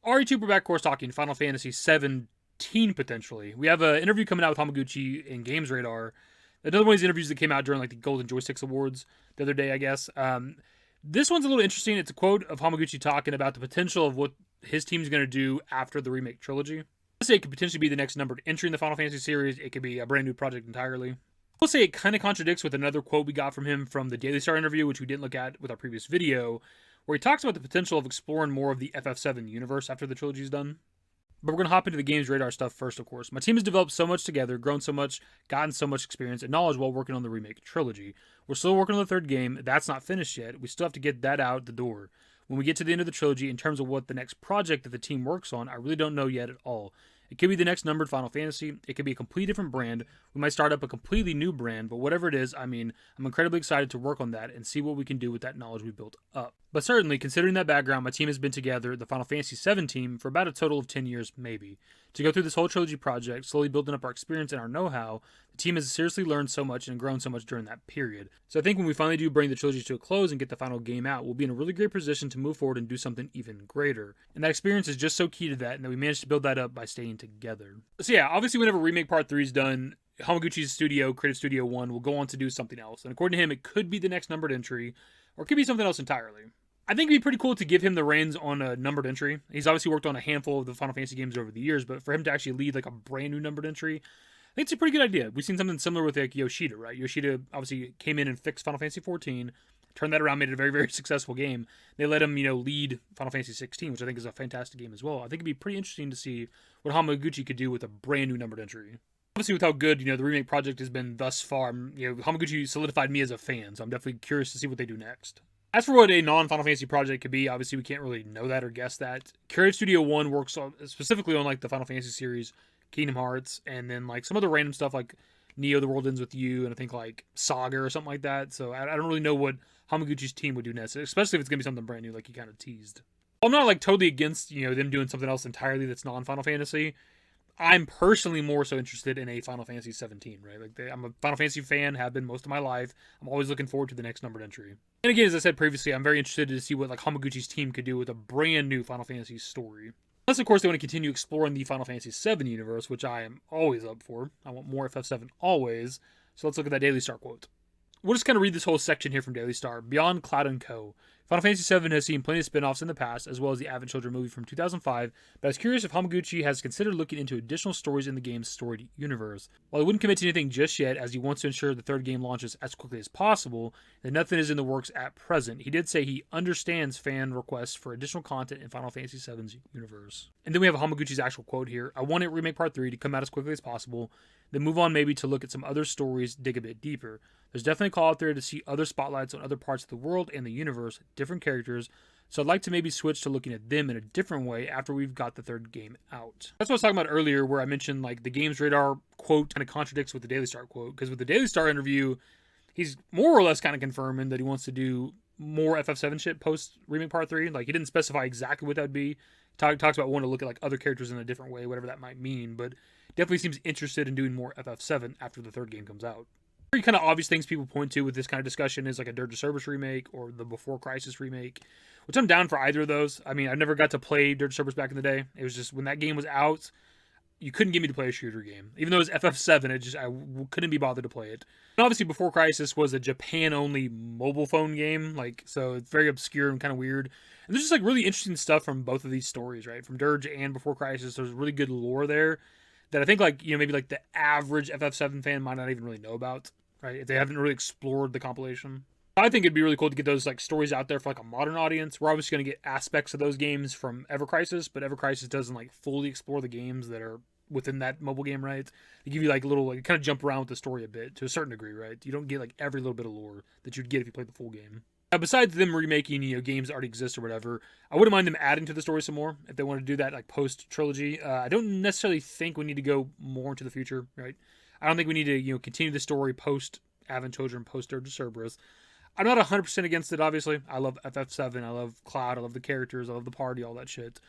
RE2, we're back, of course, talking Final Fantasy XVII potentially. We have an interview coming out with Hamaguchi in Games Radar. Another one of these interviews that came out during like the Golden Joysticks Awards the other day, I guess. This one's a little interesting. It's a quote of Hamaguchi talking about the potential of what his team's going to do after the remake trilogy. Let's say it could potentially be the next numbered entry in the Final Fantasy series. It could be a brand new project entirely. We'll say it kind of contradicts with another quote we got from him from the Daily Star interview, which we didn't look at with our previous video, where he talks about the potential of exploring more of the FF7 universe after the trilogy's done. But we're going to hop into the Games Radar stuff first, of course. My team has developed so much together, grown so much, gotten so much experience and knowledge while working on the remake trilogy. We're still working on the third game. That's not finished yet. We still have to get that out the door. When we get to the end of the trilogy, in terms of what the next project that the team works on, I really don't know yet at all. It could be the next numbered Final Fantasy. It could be a completely different brand. We might start up a completely new brand, but whatever it is, I'm incredibly excited to work on that and see what we can do with that knowledge we built up. But certainly, considering that background, my team has been together, the Final Fantasy VII team, for about a total of 10 years, maybe. To go through this whole trilogy project, slowly building up our experience and our know-how, the team has seriously learned so much and grown so much during that period. So I think when we finally do bring the trilogy to a close and get the final game out, we'll be in a really great position to move forward and do something even greater. And that experience is just so key to that, and that we managed to build that up by staying together. So yeah, obviously whenever Remake Part 3 is done, Hamaguchi's studio, Creative Studio 1, will go on to do something else. And according to him, it could be the next numbered entry, or it could be something else entirely. I think it'd be pretty cool to give him the reins on a numbered entry. He's obviously worked on a handful of the Final Fantasy games over the years, but for him to actually lead like a brand new numbered entry, I think it's a pretty good idea. We've seen something similar with like Yoshida, right? Yoshida obviously came in and fixed Final Fantasy XIV, turned that around, made it a very, very successful game. They let him, lead Final Fantasy XVI, which I think is a fantastic game as well. I think it'd be pretty interesting to see what Hamaguchi could do with a brand new numbered entry. Obviously, with how good, the remake project has been thus far, Hamaguchi solidified me as a fan, so I'm definitely curious to see what they do next. As for what a non-Final Fantasy project could be, obviously we can't really know that or guess that. Creative Studio 1 works specifically on like the Final Fantasy series, Kingdom Hearts, and then like some other random stuff like Neo: The World Ends With You, and I think like Saga or something like that. So I don't really know what Hamaguchi's team would do next, especially if it's going to be something brand new like he kind of teased. I'm not like totally against, them doing something else entirely that's non-Final Fantasy. I'm personally more so interested in a Final Fantasy 17, right? I'm a Final Fantasy fan, have been most of my life. I'm always looking forward to the next numbered entry. And again, as I said previously, I'm very interested to see what like Hamaguchi's team could do with a brand new Final Fantasy story. Unless, of course, they want to continue exploring the Final Fantasy VII universe, which I am always up for. I want more FF7 always. So let's look at that Daily Star quote. We'll just kind of read this whole section here from Daily Star. Beyond Cloud & Co., Final Fantasy VII has seen plenty of spin-offs in the past, as well as the Advent Children movie from 2005, but I was curious if Hamaguchi has considered looking into additional stories in the game's storied universe. While he wouldn't commit to anything just yet, as he wants to ensure the third game launches as quickly as possible, and nothing is in the works at present, he did say he understands fan requests for additional content in Final Fantasy VII's universe. And then we have Hamaguchi's actual quote here. I want it Remake Part 3 to come out as quickly as possible, then move on maybe to look at some other stories, dig a bit deeper. There's definitely a call out there to see other spotlights on other parts of the world and the universe, different characters, so I'd like to maybe switch to looking at them in a different way after we've got the third game out. That's what I was talking about earlier, where I mentioned like the Games Radar quote kind of contradicts with the Daily Star quote, because with the Daily Star interview, he's more or less kind of confirming that he wants to do more FF7 shit post Remake Part 3. Like, he didn't specify exactly what that would be. Talks about wanting to look at like other characters in a different way, whatever that might mean, but definitely seems interested in doing more FF7 after the third game comes out. Pretty kind of obvious things people point to with this kind of discussion is like a Dirge of Cerberus remake or the Before Crisis remake, which I'm down for either of those. I mean, I never got to play Dirge of Cerberus back in the day. It was just when that game was out, you couldn't get me to play a shooter game. Even though it was FF7, I couldn't be bothered to play it. And obviously Before Crisis was a Japan-only mobile phone game, so it's very obscure and kind of weird. And there's just like really interesting stuff from both of these stories, right? From Dirge and Before Crisis, there's really good lore there that I think maybe like the average FF7 fan might not even really know about, right? If they haven't really explored the compilation. I think it'd be really cool to get those like stories out there for like a modern audience. We're obviously going to get aspects of those games from Ever Crisis, but Ever Crisis doesn't like fully explore the games that are within that mobile game, right? They give you like little, like kind of jump around with the story a bit to a certain degree, right? You don't get like every little bit of lore that you'd get if you played the full game. Now, besides them remaking, games that already exist or whatever, I wouldn't mind them adding to the story some more if they want to do that like post-trilogy. I don't necessarily think we need to go more into the future, right? I don't think we need to, continue the story post-Advent Children, post-Dirge of Cerberus. I'm not 100% against it, obviously. I love FF7, I love Cloud, I love the characters, I love the party, all that shit.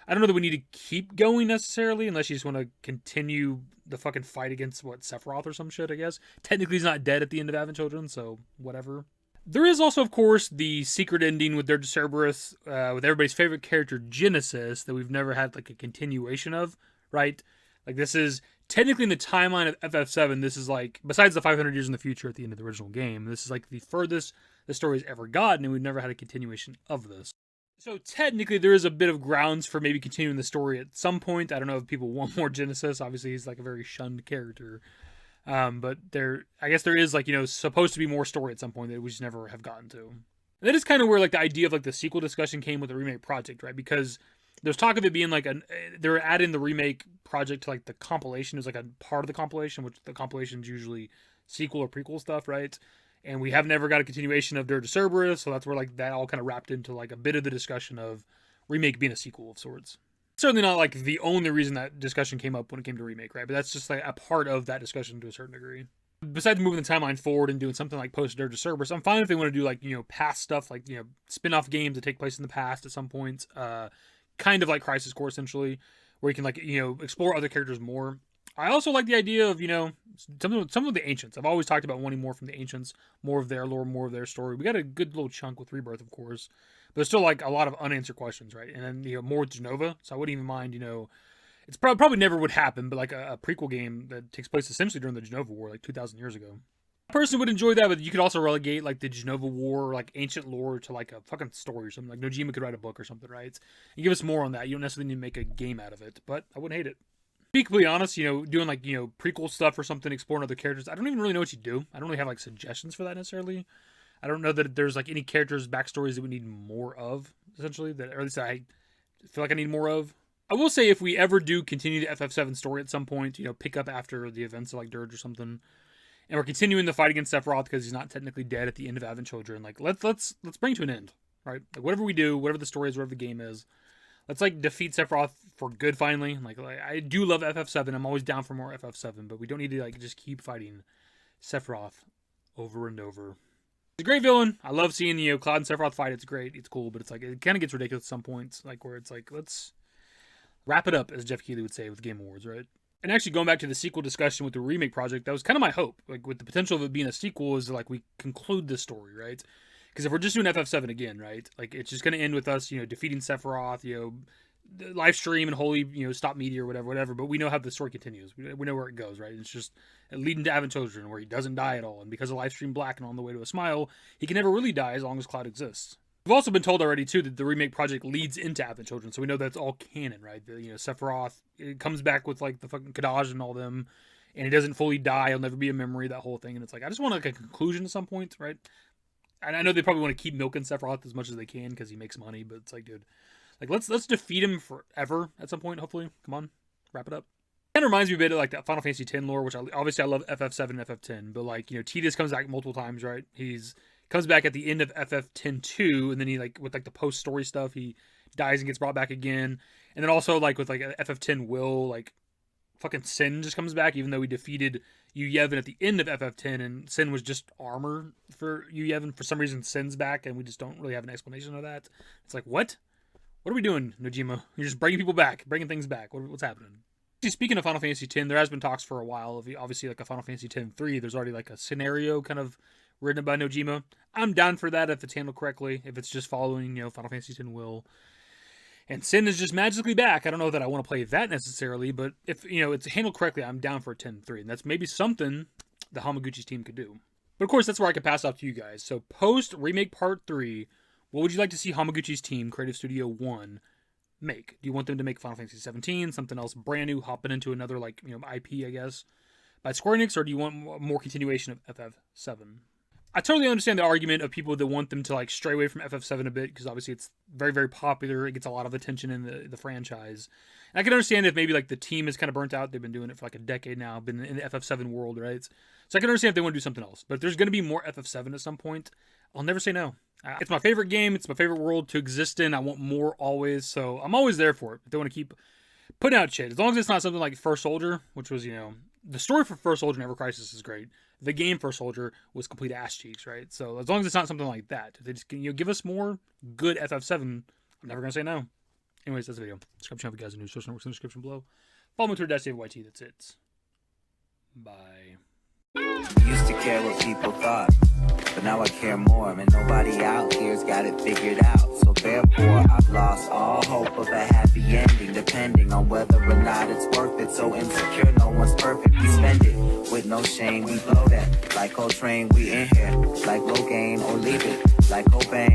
I don't know that we need to keep going necessarily, unless you just want to continue the fucking fight against, Sephiroth or some shit, I guess. Technically, he's not dead at the end of Advent Children, so whatever. There is also, of course, the secret ending with Dirge Cerberus, with everybody's favorite character, Genesis, that we've never had like a continuation of, right? Like this is technically in the timeline of FF7. This is like, besides the 500 years in the future at the end of the original game, this is like the furthest the story's ever gotten, and we've never had a continuation of this. So technically, there is a bit of grounds for maybe continuing the story at some point. I don't know if people want more Genesis. Obviously, he's like a very shunned character. But I guess there is like, supposed to be more story at some point that we just never have gotten to. And that is kind of where like the idea of like the sequel discussion came with the remake project, right? Because there's talk of it being like they're adding the remake project to like the compilation as like a part of the compilation, which the compilation is usually sequel or prequel stuff, right? And we have never got a continuation of Dirge Cerberus, so that's where like that all kind of wrapped into like a bit of the discussion of remake being a sequel of sorts. Certainly not like the only reason that discussion came up when it came to remake, right? But that's just like a part of that discussion to a certain degree. Besides moving the timeline forward and doing something like post Dirge Cerberus, I'm fine if they want to do like, past stuff, like, spin-off games that take place in the past at some point. Kind of like Crisis Core, essentially, where you can like, explore other characters more. I also like the idea of, some of the Ancients. I've always talked about wanting more from the Ancients, more of their lore, more of their story. We got a good little chunk with Rebirth, of course. But there's still like a lot of unanswered questions, right? And then, more with Genova. So I wouldn't even mind, it's probably never would happen, but like a prequel game that takes place essentially during the Genova War, like 2,000 years ago. I personally would enjoy that, but you could also relegate like the Genova War or like ancient lore to like a fucking story or something. Like Nojima could write a book or something, right? And give us more on that. You don't necessarily need to make a game out of it, but I wouldn't hate it. To be completely honest, doing like, prequel stuff or something, exploring other characters, I don't even really know what you do. I don't really have like suggestions for that necessarily. I don't know that there's like any characters' backstories that we need more of, essentially, that, or at least I feel like I need more of. I will say if we ever do continue the FF7 story at some point, pick up after the events of like Dirge or something, and we're continuing the fight against Sephiroth because he's not technically dead at the end of Advent Children, like let's bring to an end, right? Like whatever we do, whatever the story is, whatever the game is, let's like defeat Sephiroth for good finally. Like I do love FF7. I'm always down for more FF7, but we don't need to like just keep fighting Sephiroth over and over. He's a great villain. I love seeing Cloud and Sephiroth fight. It's great. It's cool, but it's like it kind of gets ridiculous at some points, like where it's like let's wrap it up, as Jeff Keighley would say with Game Awards, right? And actually going back to the sequel discussion with the remake project, that was kind of my hope. Like with the potential of it being a sequel is like we conclude this story, right? Because if we're just doing FF7 again, right? Like it's just going to end with us, defeating Sephiroth, live stream and holy, stop media or whatever. But we know how the story continues. We know where it goes, right? It's just leading to Advent Children where he doesn't die at all. And because of live stream Black and On the Way to a Smile, he can never really die as long as Cloud exists. We've also been told already, too, that the remake project leads into Advent Children, so we know that's all canon, right? Sephiroth, it comes back with, like, the fucking Kadaj and all them, and he doesn't fully die, he'll never be a memory, that whole thing, and it's like, I just want, like, a conclusion at some point, right? And I know they probably want to keep milking Sephiroth as much as they can, because he makes money, but it's like, dude, like, let's defeat him forever at some point, hopefully. Come on, wrap it up. It kind of reminds me a bit of, like, that Final Fantasy X lore, which obviously I love FF7 and FF10, but, like, Tidus comes back multiple times, right? Comes back at the end of FF10-2, and then he like with like the post story stuff, he dies and gets brought back again, and then also like with like FF10 Will, like fucking Sin just comes back, even though he defeated Yu Yevon at the end of FF10, and Sin was just armor for Yu Yevon. For some reason, Sin's back, and we just don't really have an explanation of that. It's like what are we doing, Nojima? You're just bringing people back, bringing things back. What's happening? Speaking of Final Fantasy X, there has been talks for a while of obviously like a Final Fantasy X-3. There's already like a scenario kind of written by Nojima. I'm down for that if it's handled correctly. If it's just following, Final Fantasy X will. And Sin is just magically back. I don't know that I want to play that necessarily, but if, it's handled correctly, I'm down for a 10-3. And that's maybe something the Hamaguchi's team could do. But of course, that's where I can pass off to you guys. So post Remake Part 3, what would you like to see Hamaguchi's team, Creative Studio 1, make? Do you want them to make Final Fantasy 17, something else brand new, hopping into another, like, IP, I guess, by Square Enix, or do you want more continuation of FF7? I totally understand the argument of people that want them to like stray away from FF7 a bit because obviously it's very, very popular. It gets a lot of attention in the franchise. And I can understand if maybe like the team is kind of burnt out. They've been doing it for like a decade now, been in the FF7 world, right? So I can understand if they want to do something else. But if there's going to be more FF7 at some point, I'll never say no. It's my favorite game. It's my favorite world to exist in. I want more always. So I'm always there for it. If they want to keep putting out shit, as long as it's not something like First Soldier, which was, the story for First Soldier Never Crisis is great. The game First Soldier was complete ass cheeks, right? So as long as it's not something like that, if they just give us more good FF7, I'm never gonna say no. Anyways, that's the video. Subscribe to the channel if you guys are new. Social networks in the description below. Follow me to Dash David YT. That's it. Bye. Used to care what people thought, but now I care more, and nobody out here's got it figured out. So therefore, I've lost all hope of a happy ending, depending on whether or not it's worth it. So insecure, no one's perfect. We spend it with no shame. We blow that like Coltrane. We in here like Rogaine, or leave it like Cobain.